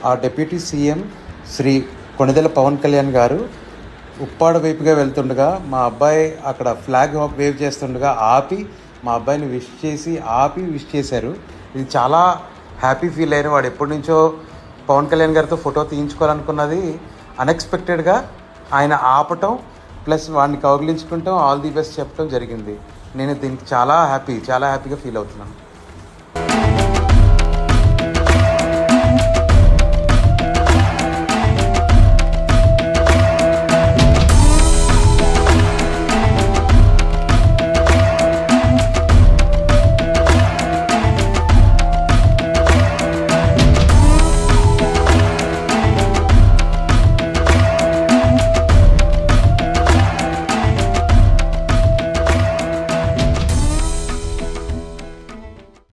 ఆ deputy CM Shri Konidela Pawan Kalyan గారు ఉప్పాడ వైపుగా వెళ్తుండగా మా అబ్బాయి అక్కడ ఫ్లాగ్ వేవ్ చేస్తుండగా ఆపి మా అబ్బాయిని విష్ చేశారు. ఇది చాలా హ్యాపీ ఫీల్ అయిన. వాడు ఎప్పటి నుంచో పవన్ కళ్యాణ్ గారితో ఫోటో తీయించుకోవాలనుకున్నది అన్ఎక్స్పెక్టెడ్గా ఆయన ఆపటం ప్లస్ వాడిని కౌగిలించుకుంటాం, ఆల్ ది బెస్ట్ చెప్పడం జరిగింది. నేను దీనికి చాలా హ్యాపీగా ఫీల్ అవుతున్నాను.